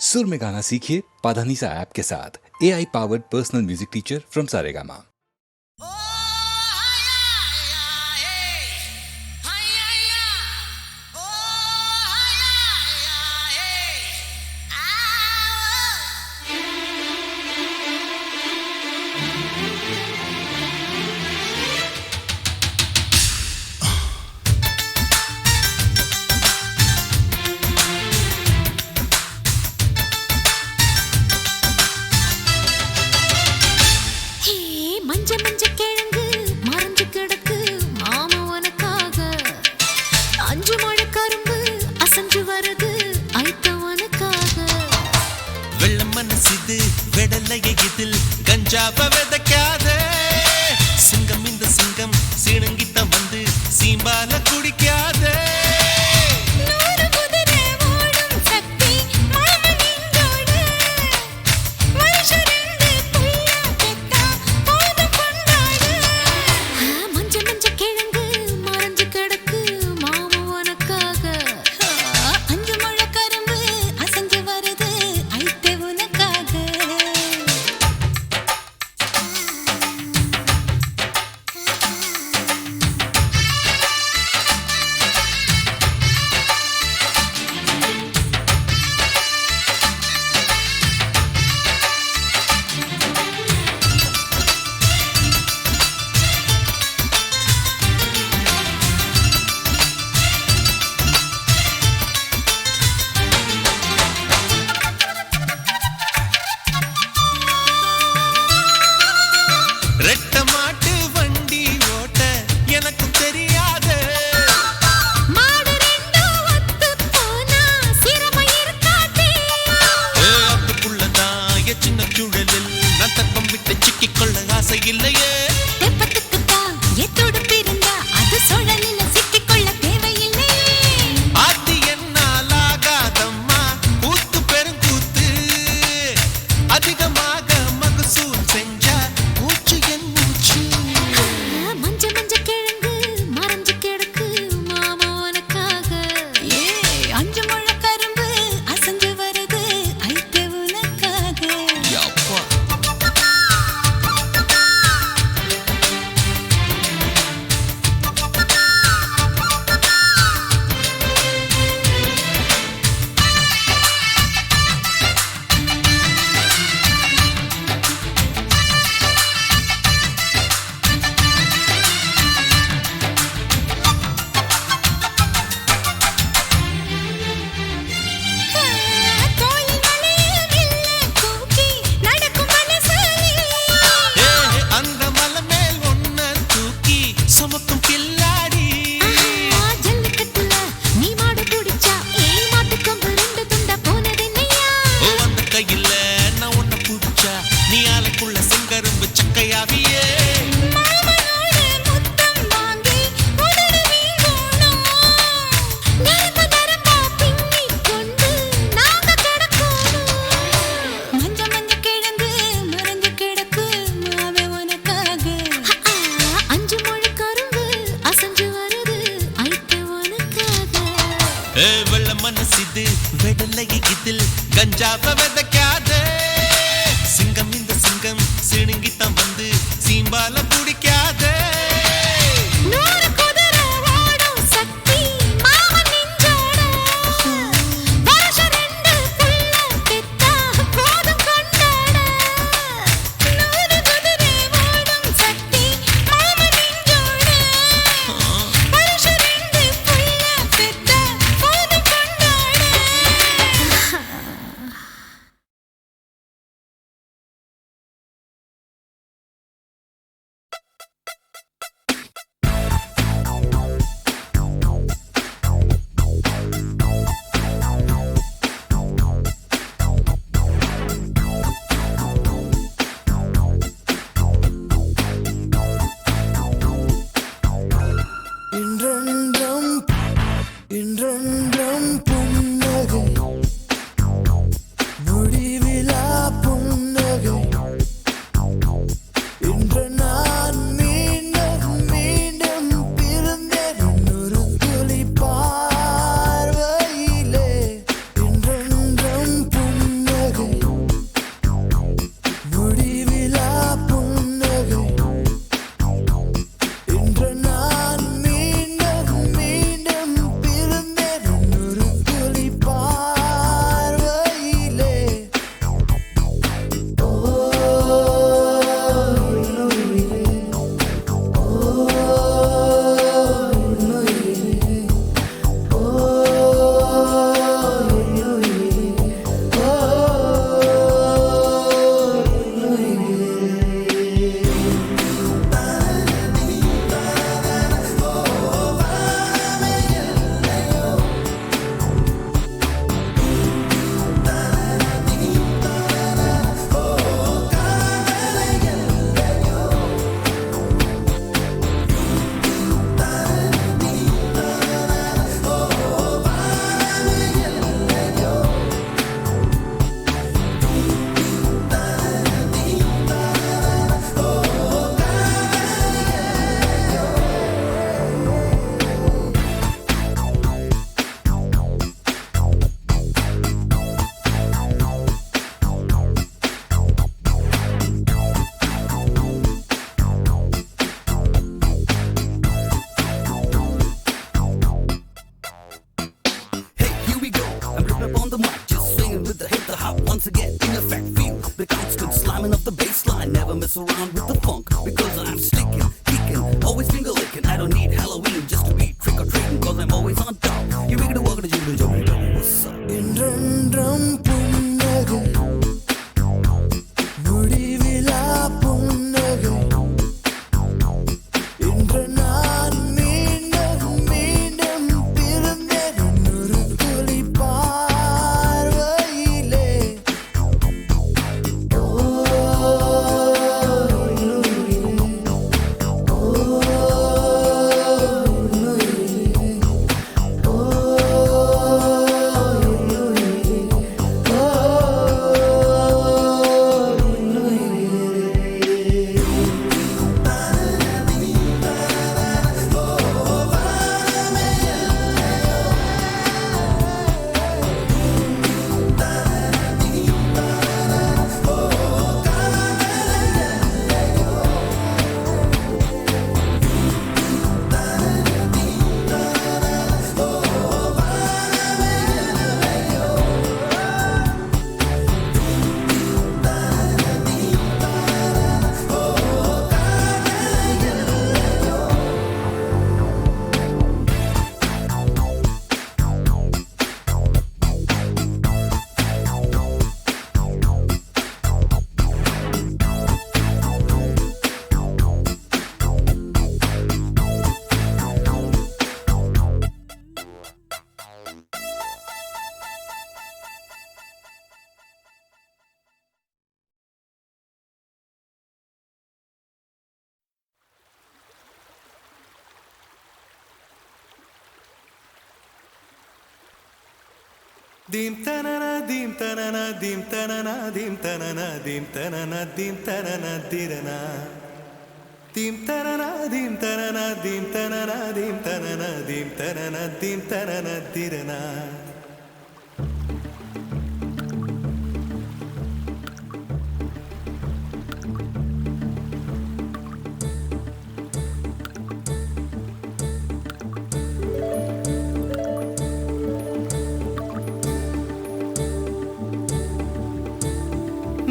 सुर में गाना सीखिए पाधानीसा ऐप के साथ AI powered personal music teacher from Saregama. மஞ்ச மஞ்ச கிழங்கு மறைஞ்சு கிடக்கு மாமா உனக்காக. அஞ்சு மழை கரும்பு அசஞ்சு வருது ஐத்தவனுக்காக. வெள்ளம் மனசிது வெடலைய இதில் கஞ்சாவ விதைக்காத. சிங்கம் இந்த சிங்கம் சீனங்கிட்ட வந்து சீம்பால குடிக்காத. ரெட்ட மாட்டு வண்டி ஓட்ட எனக்கும் தெரியாது. மாடு ரெண்டோ ஒத்து போனா சிரம இருக்காதே. அதுக்குள்ளதான் சின்ன சுழலில் நான் தப்பம் விட்டு சிக்கிக்கொள்ள ஆசை இல்லையே. தெப்பத்துக்குத்தான் எத்தோடு பிறந்தா அது சுழலில சிக்கிக்கொள்ள தேவையில்லையே. அது என்னால் ஆகாதம்மா கூத்து பெருங்கூத்து. அதிகமாக மகசூல் செஞ்சா மூச்சு என் மூச்சு. மஞ்ச மஞ்ச கிழங்கு மறைஞ்சு கிடக்கு மாமா உனக்காக. அஞ்சு மழை கரும்பு அசஞ்சு வருது ஐத்த உனக்காக. யப்பா. தோளில் மலையில் வில்ல தூக்கி நடக்கும் மனசாலி. அந்த மலை மேல் ஒன்ன தூக்கி சுமக்கும் கில்லாடி. ஜல்லிக்கட்டுல நீ மாடு பிடிச்சா ஏன் மாட்டு கொம்பு ரெண்டு துண்டா போனதென்னையா? அந்த கையில நான் உன்னை பிடிச்சா நீ ஆளுக்குள்ள செங்கரும்பு சக்கையாவியே. மாமனோட முத்தம் வாங்கி உதடு வீங்கணும். நரம்பு நரம்பா பின்னிக் கொண்டு நாங்க கிடக்கணும். மஞ்ச மஞ்ச கிழங்கு மறைஞ்சு கிடக்கு மாவே உனக்காக. அஞ்சு மொழி கரும்பு அசஞ்சு வருது ஐத்த உனக்காக. வெள்ள மனசிது வெடலைய இதில் கஞ்சாவ விதைக்காத. சிங்கம் இந்த சிங்கம் சிணுங்கித்தான் வந்து சீம்பால to get in effect. Feel the constant slamming of the bass line. Never mess around with the funk because I'm sticking, kicking, always finger licking. I don't need Halloween just to be trick or treating because I'm always on top. You make it walk to jiggle, jiggle, jiggle. What's up? என்றென்றும் புன்னகை முடிவிலா புன்னகை இன்று நான் மீண்டும் மீண்டும் பிறந்தேன் ஒரு துளி பார்வையிலே Dim tanana dim tanana dim tanana dim tanana dim tanana dim tanana dirana dim tanana dim tanana dim tanana dim tanana dim tanana dim tanana dirana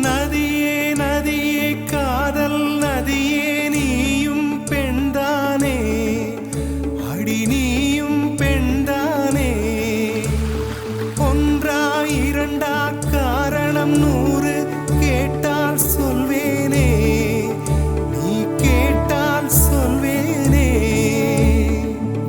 நதியே நதியே காதல் நதியே நீயும் பெண்தானே அடி நீயும் பெண்தானே ஒன்றா இரண்டா காரணம் 100 கேட்டால் சொல்வேனே நீ கேட்டால் சொல்வேனே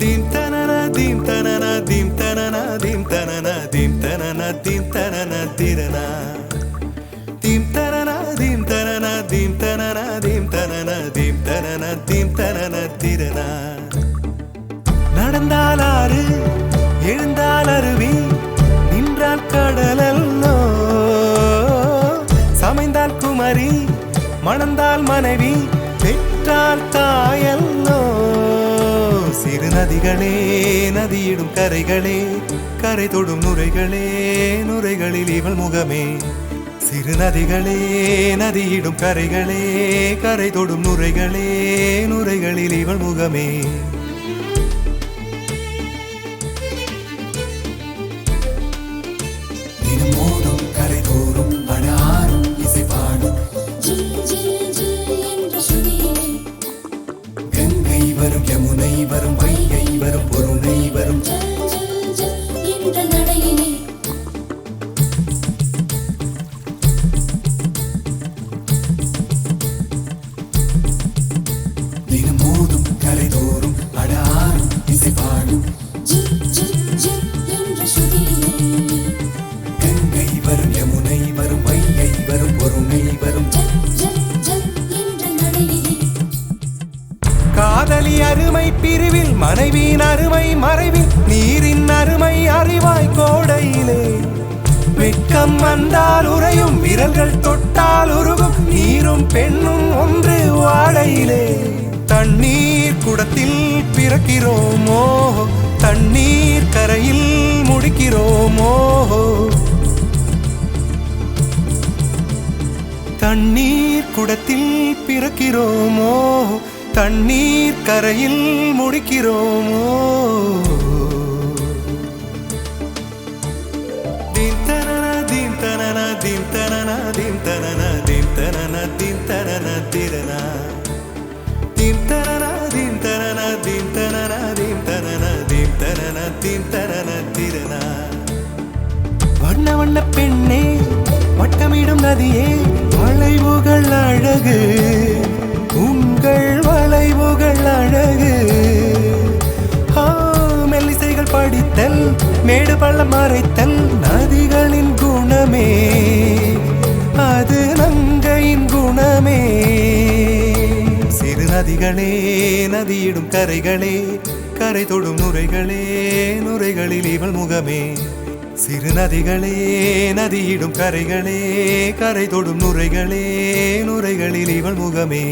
தீம் தனனா தீம் தனனா தீம் தனனா தீம் தனனா தீம் தனனா தீம் தனனா திரனா dim tanana dim tanana dim tanana dim tanana dim tanana dim tanana dirana நடந்தால் ஆறு எழுந்தால் அருவி நின்றால் கடலல்லோ சமைந்தால் குமரி மணந்தால் மனைவி பெற்றால் தாயல்லோ சிறு நதிகளே நதியிடும் கரைகளே கரை தொடும் நுரைகளே நுரைகளில் இவள் முகமே சிறு நதிகளே நதியிடும் கரைகளே கரை தொடும் நுரைகளே நுரைகளில் இவள் முகமே தினம் மோதும் கரை தோறும் அடாரும் இசை பாடும் கங்கை வரும் யமுனை வரும் வைகை வரும் பொருணை வரும் தினம் மோதும் கரை தோறும் அடாரும் இசை பாடும் கங்கை வரும் யமுனை வரும் வைகை வரும் பொருணை வரும் காதலி அருமை பிரிவில் மனைவியின் அருமை மறைவில் நீரின் அருமை அறிவாய் கோடையிலே வெட்கம் வந்தால் உறையும் விரல்கள் தொட்டால் உருகும் நீரும் பெண்ணும் ஒன்று வாடையிலே தண்ணீர் குடத்தில் பிறக்கிறோமோ தண்ணீர் கரையில் முடிக்கிறோமோ தண்ணீர் குடத்தில் பிறக்கிறோமோ தண்ணீர் கரையில் முடிக்கிறோமோ dim tanana dim tanana dim tanana theme தனனா தீம் தனனா தீம் தனனா திரனா தீம் தனனா தீம் தனனா தீம் தனனா தீம் தனனா தீம் தனனா தீம் தனனா திரனா. வண்ண வண்ண பெண்ணே வட்டமிடும் நதியே வளைவுகள் அழகு உங்கள் வளைவுகள் அழகு. மெல்லிசைகள் படித்தல் மேடு பள்ளம் மறைத்தல் நதிகளின் குணமே அது நங்கையின் குணமே. சிறு நதிகளே நதியிடும் கரைகளே கரை தொடும் நுரைகளே நுரைகளில் இவள் முகமே. சிறு நதிகளே நதியிடும் கரைகளே கரை தொடும் நுரைகளே நுரைகளில் இவள் முகமே.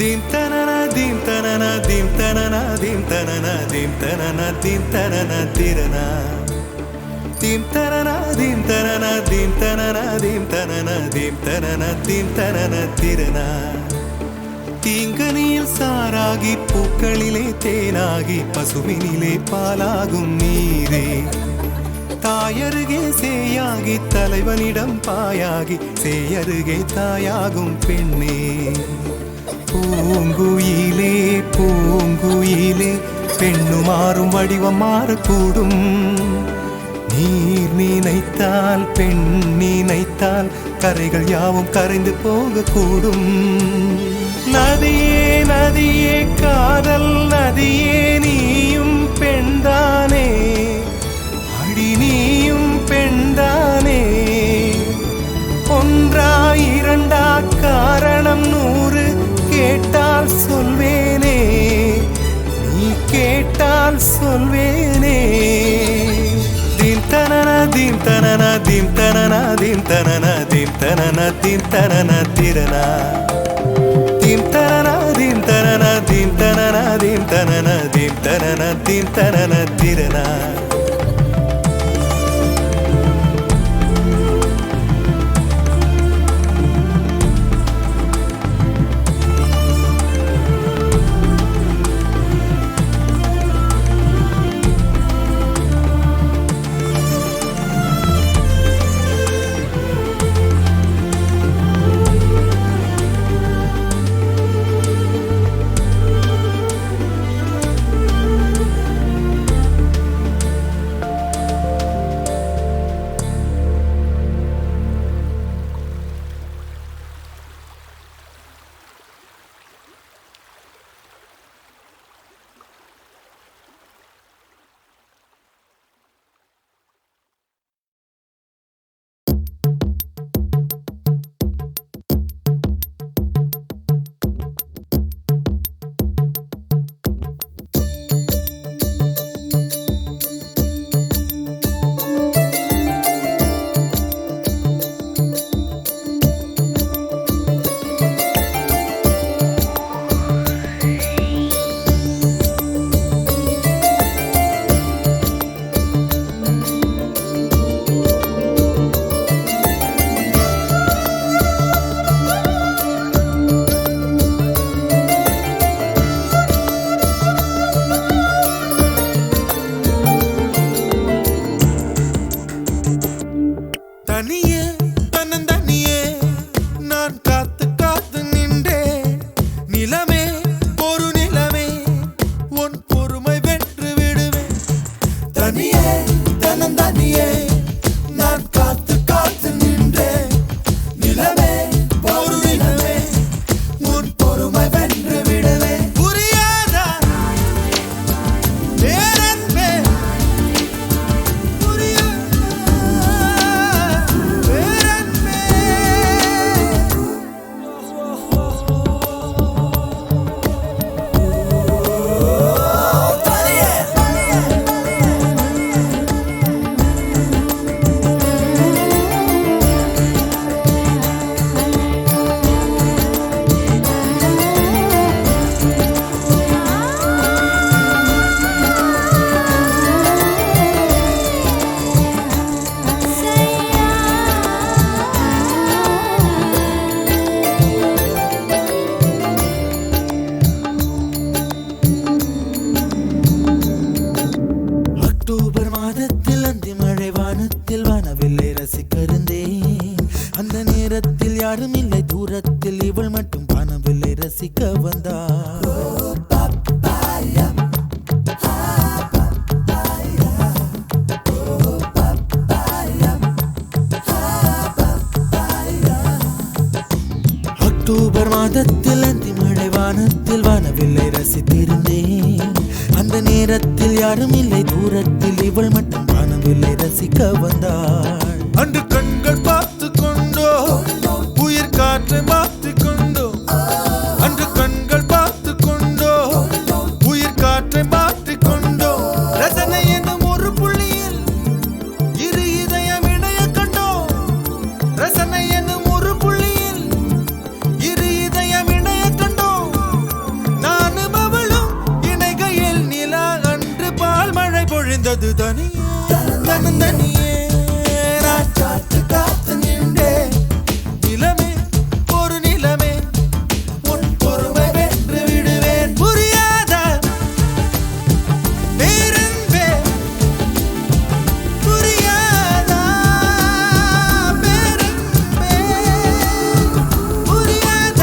Dim tanana dim tanana dim tanana dim tanana dim tanana dim tanana tirana dim tanana dim tanana dim tanana dim tanana dim tanana dim tanana tirana. தீங்கனியில் சாராகி பூக்களிலே தேனாகி பசுவினிலே பாலாகும் நீரே. தாயருகே சேயாகி தலைவனிடம் பாயாகி சேயருகே தாயாகும் பெண்ணே. பூங்குயிலே பூங்குயிலே பெண்ணு மாறும் வடிவம் மாறக்கூடும். நீர் நினைத்தால் பெண் நினைத்தால் கரைகள் யாவும் கரைந்து போகக்கூடும். நதியே நதியே காதல் நதியே நீயும் பெண்தானே அடி நீயும் பெண்தானே. ஒன்றா இரண்டா காரணம் 100 கேட்டால் சொல்வேனே நீ கேட்டால் சொல்வேனே. தீம் தனனா தீம் தனனா தீம் தனனா தீம் தனனா தீம் தனனா தீம் தனனா திரனா தீம் தனனா தீம் தனனா தீம் தனனா தீம் தனனா தீம் தனனா தீம் தனனா திரனா. இவள் மட்டும் வானவில்லை ரசிக்க வந்தாள். அக்டோபர் மாதத்தில் அந்தி மழை வானத்தில் வானவில்லை ரசித்திருந்தேன். அந்த நேரத்தில் யாரும் இல்லை தூரத்தில் இவள் மட்டும் வானவில்லை ரசிக்க வந்தாள். அன்று கண்கள் பார்த்து கொண்டோ உயிர் காற்றை மாற்றிக் கொண்டோ, அன்று கண்கள் பார்த்து கொண்டோ உயிர் காற்றை மாற்றிக் கொண்டோ, ரசனை என்னும் ஒரு புள்ளியில் இரு இதயம் இணைய கண்டோ, ரசனை என்னும் ஒரு புள்ளியில் இரு இதயம் இணைய கண்டோ, நானும் அவளும் இணைகையில் நிலா அன்று பால் மழை பொழிந்தது தனியே தனியே காத்து காத்து நின்றே நிலமே ஒரு நிலமே உன் பொறுமை வென்று விடுவேன் புரியாத பேரன்பே புரியாத பேரன்பே புரியாத.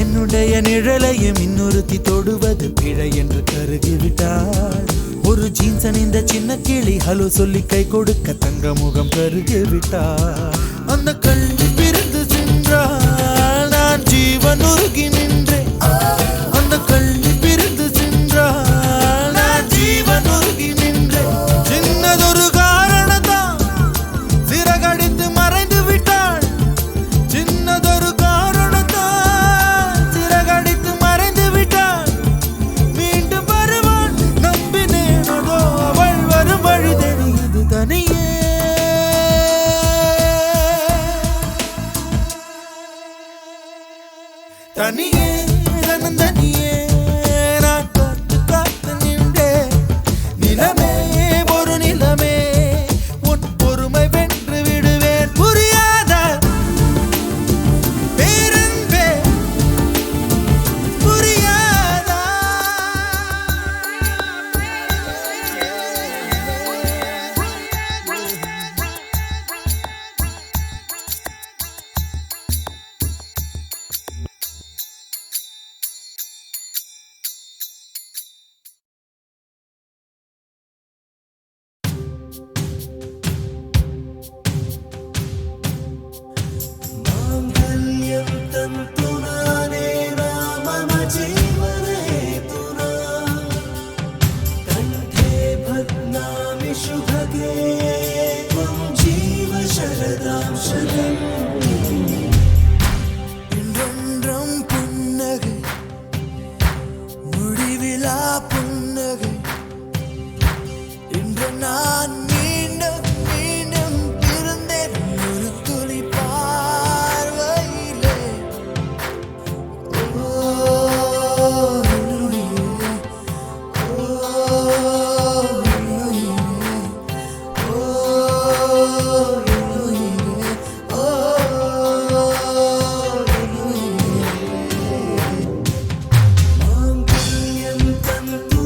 என்னுடைய நிழலையும் இன்னொருத்தி தொடுவது பிழை என்று கருகிவிட்டாள். ஒரு ஜீன்ஸ் அணிந்த சின்ன கிளி ஹலோ சொல்லி கை கொடுக்க தங்க முகம் கருகிவிட்டாள். அந்த கல்வி பிரிந்து சென்றால் நான் ஜீவன் உருகி நின்றேன். அந்த கல்வி பிரிந்து சென்றால் நான் ஜீவன் உருகி நின்றேன். சின்னதொரு காரணத்தான் சிறகடித்து மறைந்து விட்டாள். சின்னதொரு காரணத்தான் சிறகடித்து மறைந்து விட்டாள். மீண்டும் வருவாள் நம்பினேன், அதோ அவள் வரும் வழி தெரியுது தனியே தனியே தனியே நான் காத்து காத்து நின்றே நிலமே ஒரு நிலமே உன் பொறுமை வென்று விடுவேன் புரியாத பேரன்பே புரியாத. இன்றென்றும் புன்னகை முடிவிலா புன்னகை. இன்று நான் மீண்டும் மீண்டும் பிறந்தேன் ஒரு துளி பார்வையிலே. ஓ என்னுயிரே, ஓ என்னுயிரே, ஓ என்னுயிரே, ஓ என்னுயிரே. மாங்கல்யம் தந்து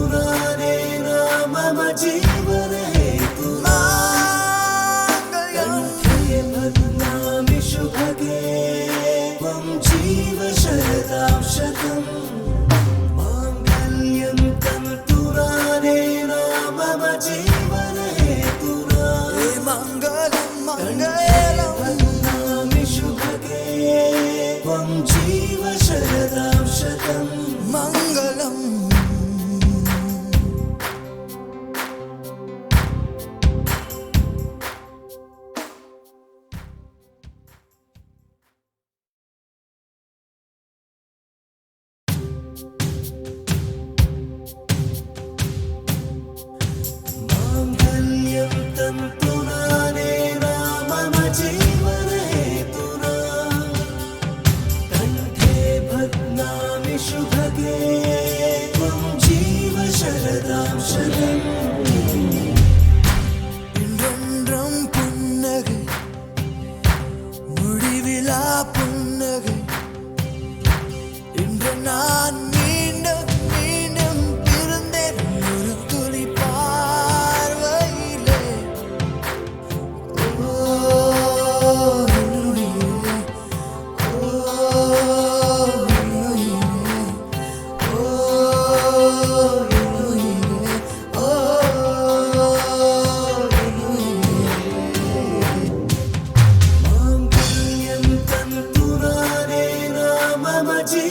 ஜீவ சரதாம் சதம் இன்றொன்றும் புன்னகை முடிவிலா புன்னகை இன்று நான் மீண்டும் மீண்டும் பிறந்தேன் ஒரு துளி பார்வையிலே ஓ என்னுயிரே, ஓ என்னுயிரே, ஓ என்னுயிரே, ஓ என்னுயிரே. மாங்கல்யம் தந்துரானே நாம மஜி